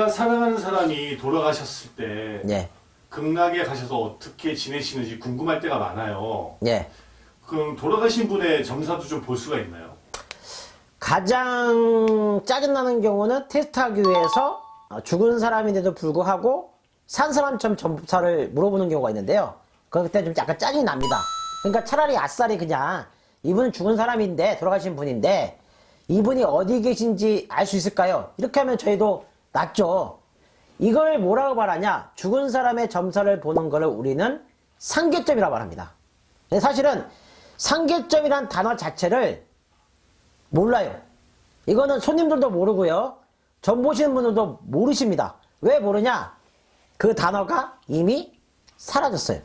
내가 사랑하는 사람이 돌아가셨을 때 예. 극락에 가셔서 어떻게 지내시는지 궁금할 때가 많아요. 예. 그럼 돌아가신 분의 점사도 좀 볼 수가 있나요? 가장 짜증나는 경우는 테스트하기 위해서 죽은 사람인데도 불구하고 산 사람처럼 점사를 물어보는 경우가 있는데요. 그때 좀 약간 짜증이 납니다. 그러니까 차라리 아싸리 그냥 이분은 죽은 사람인데 돌아가신 분인데 이분이 어디 계신지 알 수 있을까요? 이렇게 하면 저희도 낫죠. 이걸 뭐라고 말하냐? 죽은 사람의 점사를 보는 거를 우리는 상계점이라고 말합니다. 사실은 상계점이란 단어 자체를 몰라요. 이거는 손님들도 모르고요. 점 보시는 분들도 모르십니다. 왜 모르냐? 그 단어가 이미 사라졌어요.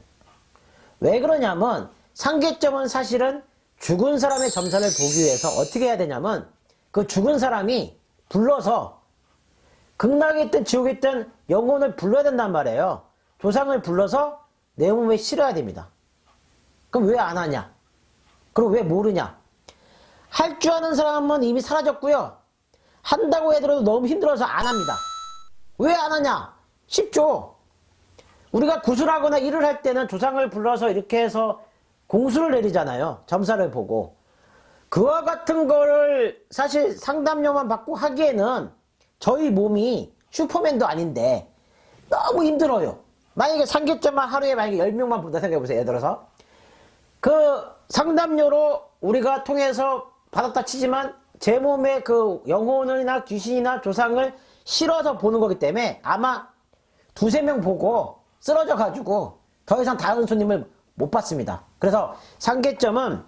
왜 그러냐면 상계점은 사실은 죽은 사람의 점사를 보기 위해서 어떻게 해야 되냐면 그 죽은 사람이 불러서 극락에 있든 지옥에 있든 영혼을 불러야 된단 말이에요. 조상을 불러서 내 몸에 실어야 됩니다. 그럼 왜 안 하냐? 그럼 왜 모르냐? 할 줄 아는 사람은 이미 사라졌고요. 한다고 해도 너무 힘들어서 안 합니다. 왜 안 하냐? 쉽죠. 우리가 구슬하거나 일을 할 때는 조상을 불러서 이렇게 해서 공수를 내리잖아요. 점사를 보고. 그와 같은 거를 사실 상담료만 받고 하기에는 저희 몸이 슈퍼맨도 아닌데 너무 힘들어요. 만약에 상계점만 하루에 만약에 10명만 본다 생각해보세요. 예를 들어서. 그 상담료로 우리가 통해서 받았다 치지만 제 몸에 그 영혼이나 귀신이나 조상을 실어서 보는 거기 때문에 아마 두세 명 보고 쓰러져 가지고 더 이상 다른 손님을 못 받습니다. 그래서 상계점은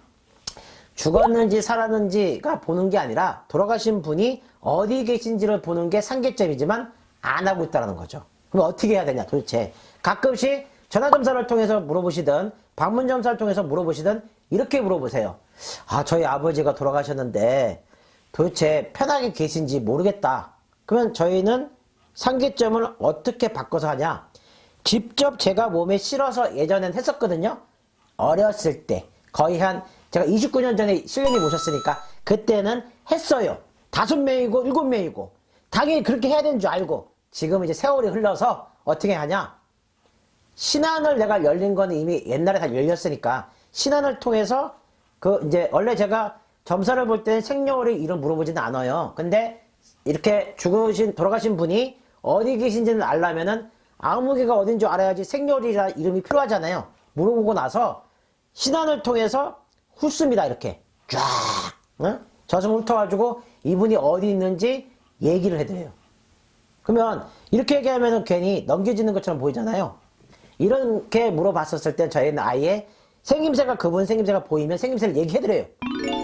죽었는지 살았는지가 보는 게 아니라 돌아가신 분이 어디 계신지를 보는 게 상계점이지만 안 하고 있다는 거죠. 그럼 어떻게 해야 되냐 도대체. 가끔씩 전화점사를 통해서 물어보시든 방문점사를 통해서 물어보시든 이렇게 물어보세요. 아, 저희 아버지가 돌아가셨는데 도대체 편하게 계신지 모르겠다. 그러면 저희는 상계점을 어떻게 바꿔서 하냐. 직접 제가 몸에 실어서 예전엔 했었거든요. 어렸을 때 거의 한 제가 29년 전에 신령님 오셨으니까 그때는 했어요. 5명이고 7명이고 당연히 그렇게 해야 되는 줄 알고 지금 이제 세월이 흘러서 어떻게 하냐. 신안을 내가 열린 거는 이미 옛날에 다 열렸으니까 신안을 통해서 그 이제 원래 제가 점사를 볼 때는 생년월일 이름 물어보지는 않아요. 근데 이렇게 돌아가신 분이 어디 계신지는 알려면은 아무개가 어딘 줄 알아야지 생년월일이라 이름이 필요하잖아요. 물어보고 나서 신안을 통해서 훑습니다. 이렇게 쫙 저승 훑어가지고 이분이 어디 있는지 얘기를 해드려요. 그러면 이렇게 얘기하면 괜히 넘겨지는 것처럼 보이잖아요. 이렇게 물어봤었을 때 저희는 아예 생김새가 그분 생김새가 보이면 생김새를 얘기해드려요.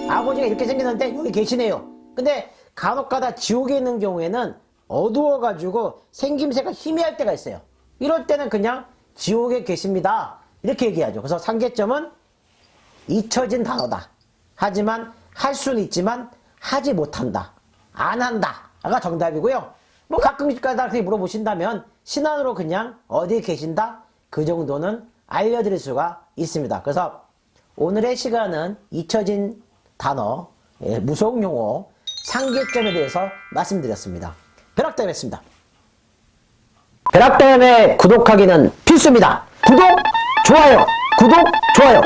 아버지가 이렇게 생겼는데 여기 계시네요. 근데 간혹가다 지옥에 있는 경우에는 어두워가지고 생김새가 희미할 때가 있어요. 이럴 때는 그냥 지옥에 계십니다. 이렇게 얘기하죠. 그래서 상계점은 잊혀진 단어다. 하지만 할 수는 있지만 하지 못한다. 안 한다가 정답이고요. 뭐 가끔가다 그렇게 물어보신다면 신안으로 그냥 어디 계신다? 그 정도는 알려드릴 수가 있습니다. 그래서 오늘의 시간은 잊혀진 단어, 무속 용어, 상계점에 대해서 말씀드렸습니다. 벼락다이었습니다. 벼락다이의 구독하기는 필수입니다. 구독, 좋아요, 구독, 좋아요.